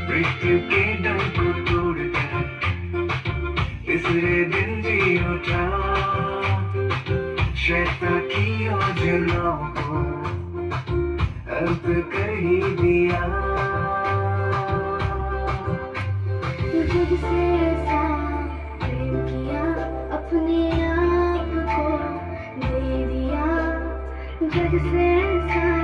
मृत्यु के डर को तोड़कर तीसरे दिन जी उठा, शैतान की योजनाओं को अंत कर ही दिया। जब से ऐसा प्रेम किया, अपने आप को दे दिया। जब से ऐसा